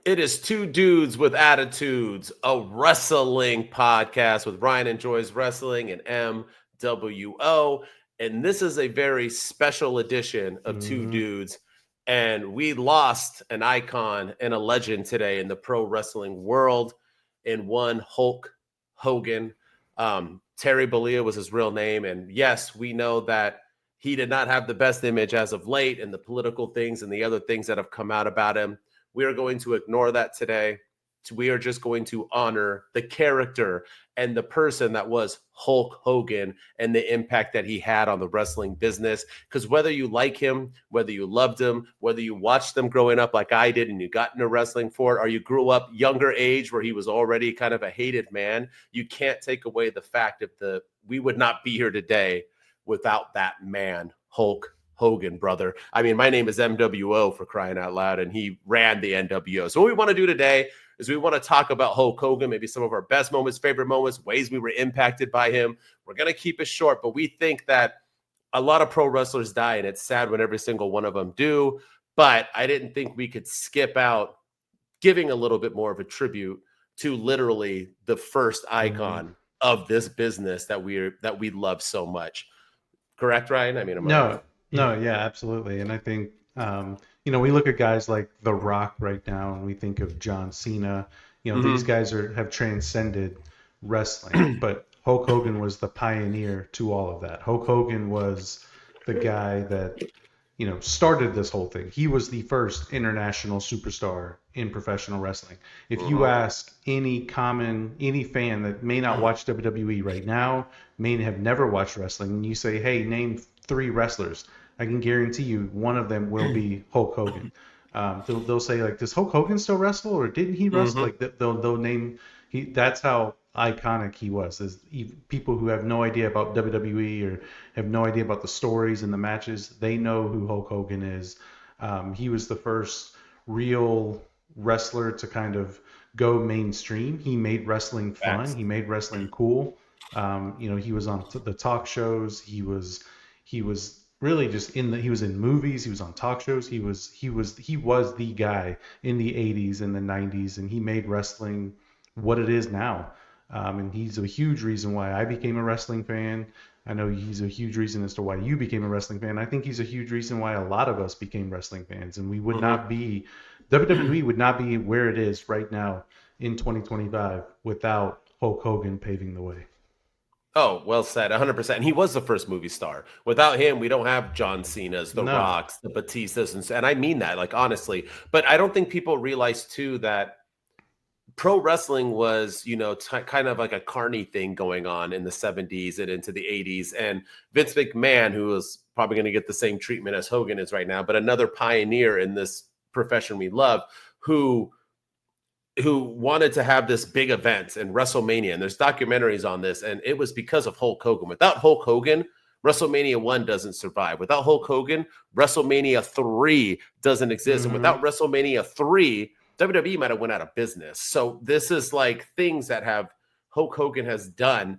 It is Two Dudes with Attitudes, a wrestling podcast with Ryan Enjoys Wrestling and MWO. And this is a very special edition of Two Dudes. And we lost an icon and a legend today in the pro wrestling world in one Hulk Hogan. Terry Bollea was his real name. And yes, we know that he did not have the best image as of late, and the political things and the other things that have come out about him. We are going to ignore that today. We are just going to honor the character and the person that was Hulk Hogan and the impact that he had on the wrestling business. Because whether you like him, whether you loved him, whether you watched them growing up like I did and you got into wrestling for it, or you grew up younger age where he was already kind of a hated man, you can't take away the fact that we would not be here today without that man, Hulk Hogan, brother. I mean, my name is MWO, for crying out loud, and he ran the NWO. So what we want to do today is we want to talk about Hulk Hogan, maybe some of our best moments, favorite moments, ways we were impacted by him. We're going to keep it short, but we think that a lot of pro wrestlers die, and it's sad when every single one of them do. But I didn't think we could skip out giving a little bit more of a tribute to literally the first icon of this business that we love so much. Correct, Ryan? I mean, No, yeah, absolutely. And I think, we look at guys like The Rock right now, and we think of John Cena. These guys have transcended wrestling, but Hulk Hogan was the pioneer to all of that. Hulk Hogan was the guy that, started this whole thing. He was the first international superstar in professional wrestling. If you ask any fan that may not watch WWE right now, may have never watched wrestling, and you say, hey, name 3 wrestlers, I can guarantee you one of them will be Hulk Hogan. They'll say, like, does Hulk Hogan still wrestle, or didn't he wrestle? Like they'll name that's how iconic he was. People who have no idea about WWE or have no idea about the stories and the matches, they know who Hulk Hogan is. He was the first real wrestler to kind of go mainstream. He made wrestling fun. He made wrestling cool. He was on the talk shows. He was really just he was in movies. He was on talk shows. He was the guy in the 80s and the 90s, and he made wrestling what it is now. And he's a huge reason why I became a wrestling fan. I know he's a huge reason as to why you became a wrestling fan. I think he's a huge reason why a lot of us became wrestling fans, and we would not be WWE would not be where it is right now in 2025 without Hulk Hogan paving the way. Oh, well said, 100%. And he was the first movie star. Without him, we don't have John Cena's, The Rocks, the Batistas, and I mean that, like, honestly. But I don't think people realize, too, that pro wrestling was, kind of like a carny thing going on in the 70s and into the 80s. And Vince McMahon, who was probably going to get the same treatment as Hogan is right now, but another pioneer in this profession we love, who wanted to have this big event in WrestleMania. And there's documentaries on this. And it was because of Hulk Hogan. Without Hulk Hogan, WrestleMania 1 doesn't survive. Without Hulk Hogan, WrestleMania 3 doesn't exist. And without WrestleMania 3, WWE might have went out of business. So this is like things that Hulk Hogan has done.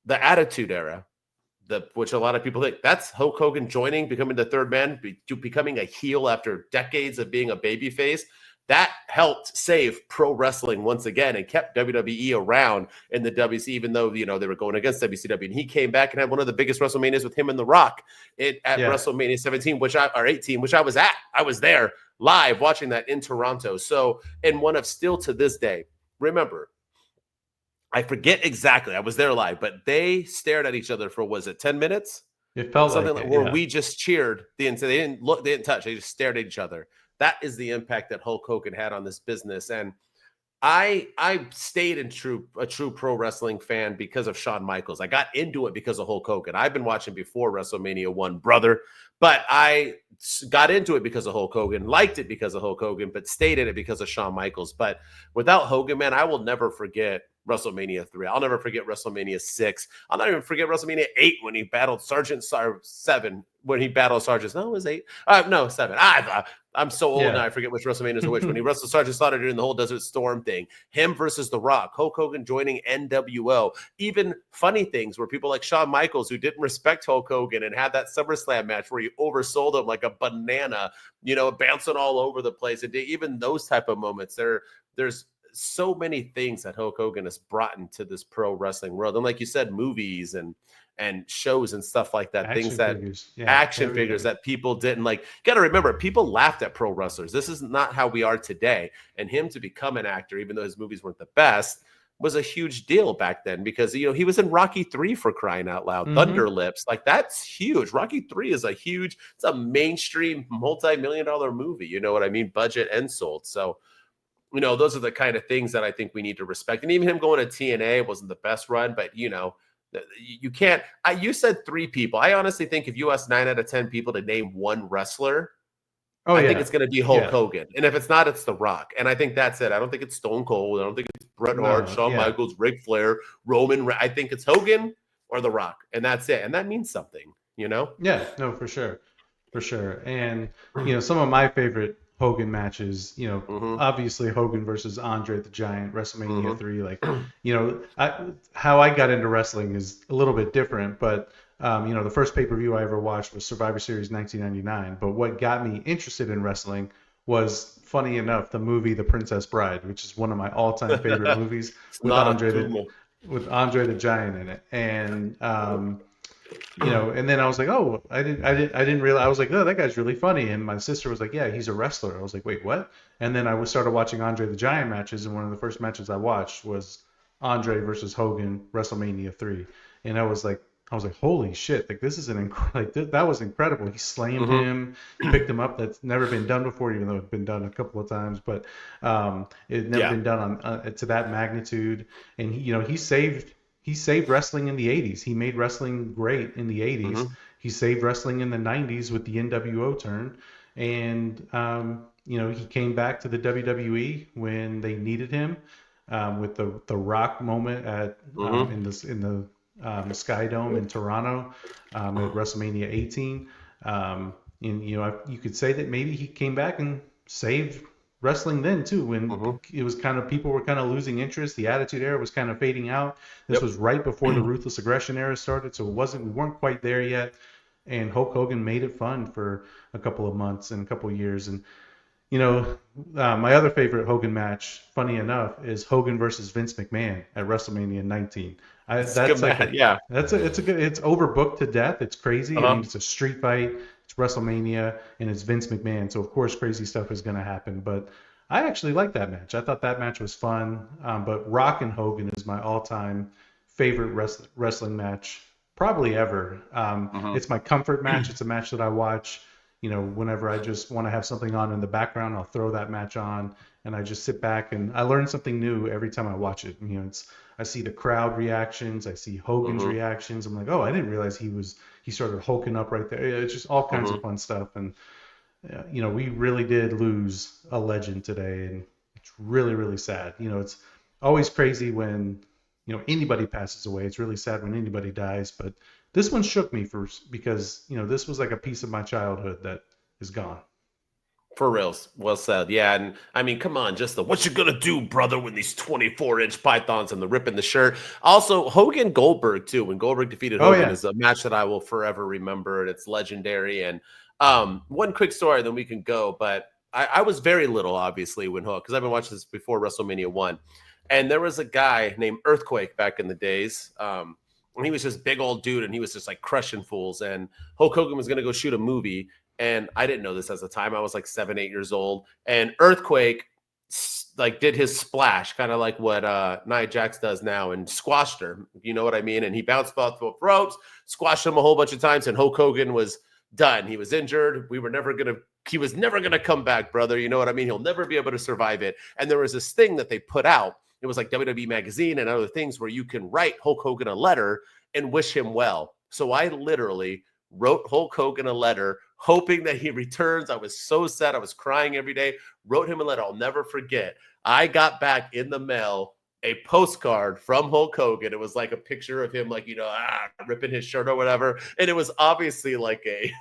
The Attitude Era, which a lot of people think that's Hulk Hogan becoming the third man, becoming a heel after decades of being a babyface. That helped save pro wrestling once again and kept WWE around in the WC, even though, they were going against WCW. And he came back and had one of the biggest WrestleManias with him and The Rock at WrestleMania 17, 18, which I was at. I was there live watching that in Toronto. So, and one of still to this day, remember, I forget exactly. I was there live, but they stared at each other for, was it 10 minutes? It felt something like where we just cheered. They didn't look, they didn't touch. They just stared at each other. That is the impact that Hulk Hogan had on this business. And I stayed a true pro wrestling fan because of Shawn Michaels. I got into it because of Hulk Hogan. I've been watching before WrestleMania 1, brother, but I got into it because of Hulk Hogan, liked it because of Hulk Hogan, but stayed in it because of Shawn Michaels. But without Hogan, man, I will never forget WrestleMania 3. I'll never forget WrestleMania 6. I'll not even forget WrestleMania 8 when he battled Sergeant 7 when he battles Sergeant. No, it was 8. No, 7. I'm so old now. I forget which WrestleManias are which. When he wrestled Sergeant Slaughter during the whole Desert Storm thing, him versus The Rock, Hulk Hogan joining NWO, even funny things where people like Shawn Michaels, who didn't respect Hulk Hogan and had that SummerSlam match where he oversold him like a banana, bouncing all over the place. And even those type of moments, there's so many things that Hulk Hogan has brought into this pro wrestling world. And like you said, movies and shows and stuff like that, action figures that people didn't like. You got to remember, people laughed at pro wrestlers. This is not how we are today. And him to become an actor, even though his movies weren't the best, was a huge deal back then because, he was in Rocky 3 for crying out loud. Thunder Lips, like that's huge. Rocky 3 is it's a mainstream multi-million-dollar movie. You know what I mean? Budget and sold. So, those are the kind of things that I think we need to respect. And even him going to TNA wasn't the best run, but you can't. You said 3 people. I honestly think if you ask 9 out of 10 people to name one wrestler, I think it's going to be Hulk Hogan. And if it's not, it's The Rock. And I think that's it. I don't think it's Stone Cold. I don't think it's Bret Hart, Shawn Michaels, Ric Flair, Roman. I think it's Hogan or The Rock. And that's it. And that means something, Yeah, no, for sure. For sure. And, some of my favorite Hogan matches, obviously Hogan versus Andre the Giant, WrestleMania 3, how I got into wrestling is a little bit different, but the first pay-per-view I ever watched was Survivor Series 1999, but what got me interested in wrestling was, funny enough, the movie The Princess Bride, which is one of my all-time favorite movies with Andre the Giant in it. And and then I was like, oh, I didn't realize. I was like, oh, that guy's really funny. And my sister was like, yeah, he's a wrestler. I was like, wait, what? And then I started watching Andre the Giant matches, and one of the first matches I watched was Andre versus Hogan, WrestleMania 3. And I was like, holy shit! Like this is that was incredible. He slammed him, he picked him up. That's never been done before, even though it's been done a couple of times, but it had never been done on to that magnitude. And he saved wrestling in the 80s. He made wrestling great in the 80s. He saved wrestling in the 90s with the NWO turn. And, he came back to the WWE when they needed him with the Rock moment in the Sky Dome in Toronto at WrestleMania 18. And, you could say that maybe he came back and saved wrestling then too, when it was people were kind of losing interest. The Attitude Era was kind of fading out. This was right before the Ruthless Aggression Era started, so we weren't quite there yet. And Hulk Hogan made it fun for a couple of months and a couple of years. And my other favorite Hogan match, funny enough, is Hogan versus Vince McMahon at WrestleMania 19. It's overbooked to death. It's crazy. I mean, it's a street fight. It's WrestleMania, and it's Vince McMahon. So, of course, crazy stuff is going to happen. But I actually liked that match. I thought that match was fun. But Rock and Hogan is my all-time favorite wrestling match, probably ever. It's my comfort match. It's a match that I watch. Whenever I just want to have something on in the background, I'll throw that match on, and I just sit back, and I learn something new every time I watch it. I see the crowd reactions. I see Hogan's reactions. I'm like, oh, I didn't realize he started hulking up right there. It's just all kinds of fun stuff. And, we really did lose a legend today. And it's really, really sad. It's always crazy when, anybody passes away. It's really sad when anybody dies. But this one shook me because, this was like a piece of my childhood that is gone. For reals. Well said. Yeah. And I mean, come on, just what you gonna do, brother, when these 24-inch pythons and the ripping the shirt. Also, Hogan Goldberg, too. When Goldberg defeated Hogan is a match that I will forever remember. And it's legendary. And one quick story, then we can go. But I was very little, obviously, when Hulk, because I've been watching this before WrestleMania 1. And there was a guy named Earthquake back in the days. And he was just big old dude, and he was just like crushing fools. And Hulk Hogan was going to go shoot a movie. And I didn't know this at the time. I was like 7, 8 years old. And Earthquake did his splash, kind of like what Nia Jax does now, and squashed her. You know what I mean? And he bounced off both ropes, squashed him a whole bunch of times, and Hulk Hogan was done. He was injured. He was never gonna come back, brother. You know what I mean? He'll never be able to survive it. And there was this thing that they put out. It was like WWE Magazine and other things where you can write Hulk Hogan a letter and wish him well. So I literally wrote Hulk Hogan a letter, hoping that he returns. I was so sad. I was crying every day. Wrote him a letter. I'll never forget. I got back in the mail a postcard from Hulk Hogan. It was like a picture of him, ripping his shirt or whatever. And it was obviously like a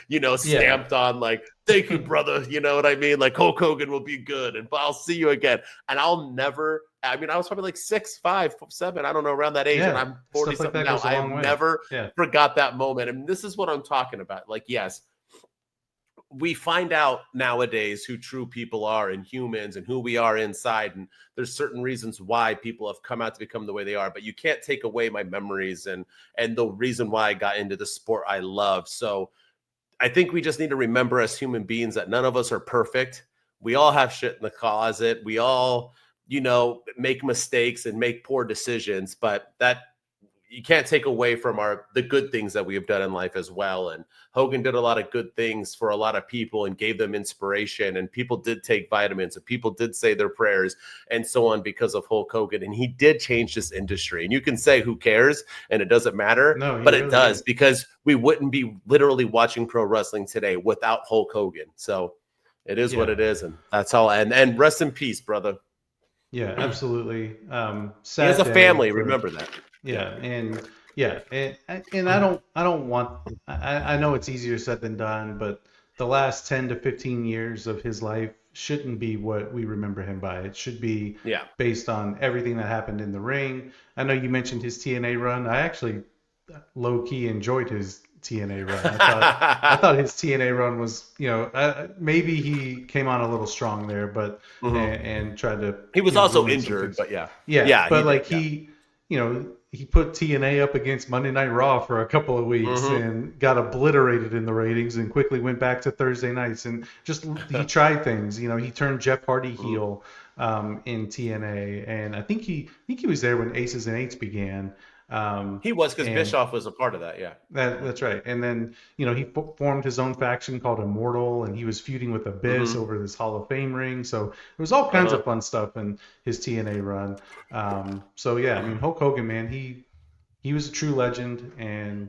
Yeah. stamped on, like, thank you, brother. You know what I mean? Like, Hulk Hogan will be good, and I'll see you again. And I was probably like 6, 5, 7, I don't know, around that age, and Yeah. I'm 40 Stuff like something that now. goes a I have long way. never Yeah. forgot that moment. And this is what I'm talking about. Like, yes, we find out nowadays who true people are and humans and who we are inside. And there's certain reasons why people have come out to become the way they are, but you can't take away my memories and the reason why I got into the sport I love. So I think we just need to remember as human beings that none of us are perfect. We all have shit in the closet. We all, make mistakes and make poor decisions, but that you can't take away from the good things that we have done in life as well. And Hogan did a lot of good things for a lot of people and gave them inspiration. And people did take vitamins and people did say their prayers and so on because of Hulk Hogan. And he did change this industry. And you can say who cares and it doesn't matter, No, but really it does did. because we wouldn't be literally watching pro wrestling today without Hulk Hogan. So it is what it is. And that's all. And rest in peace, brother. Yeah, absolutely. He has Sad a day family. for. Remember that. Yeah, and I don't want. I know it's easier said than done, but the last 10 to 15 years of his life shouldn't be what we remember him by. It should be Yeah. based on everything that happened in the ring. I know you mentioned his TNA run. I actually low key enjoyed his TNA run. I thought his TNA run was, maybe he came on a little strong there, but and tried to He was also ruin some injured, things. but yeah. Yeah, but he like did, he put TNA up against Monday Night Raw for a couple of weeks and got obliterated in the ratings and quickly went back to Thursday nights and just he tried things. He turned Jeff Hardy heel in TNA, and I think he was there when Aces and Eights began. He was, because and Bischoff was a part of that. Yeah. that's right. And then, he formed his own faction called Immortal, and he was feuding with Abyss over this Hall of Fame ring. So there was all kinds of fun stuff in his TNA run. So yeah, I mean, Hulk Hogan, man, he was a true legend, and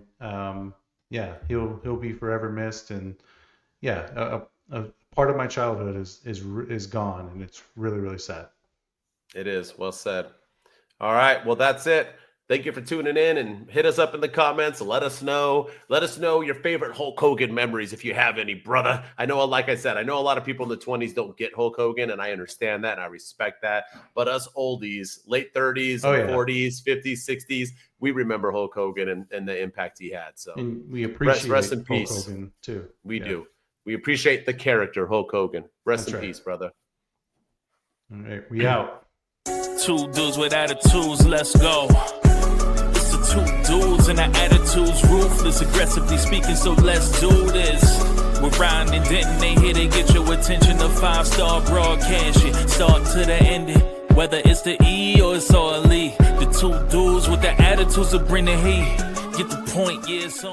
yeah, he'll be forever missed. And yeah, a part of my childhood is gone, and it's really, really sad. It is. Well said. All right. Well, that's it. Thank you for tuning in, and hit us up in the comments. Let us know your favorite Hulk Hogan memories if you have any, brother. I know, like I said, I know a lot of people in the 20s don't get Hulk Hogan, and I understand that and I respect that. But us oldies, late 30s and 40s, 50s, 60s, we remember Hulk Hogan and the impact he had. So and we appreciate rest in peace. Hulk Hogan too. We do. We appreciate the character Hulk Hogan. Rest in peace, brother. All right, we out. Two dudes with attitudes, let's go. It's the two dudes and the attitudes, ruthless, aggressively speaking, so let's do this. We're Ryan and Denton, they here to get your attention. The 5-star broadcast shit, start to the ending. Whether it's the E or it's all E. The two dudes with the attitudes that bring the heat. Get the point, yeah, so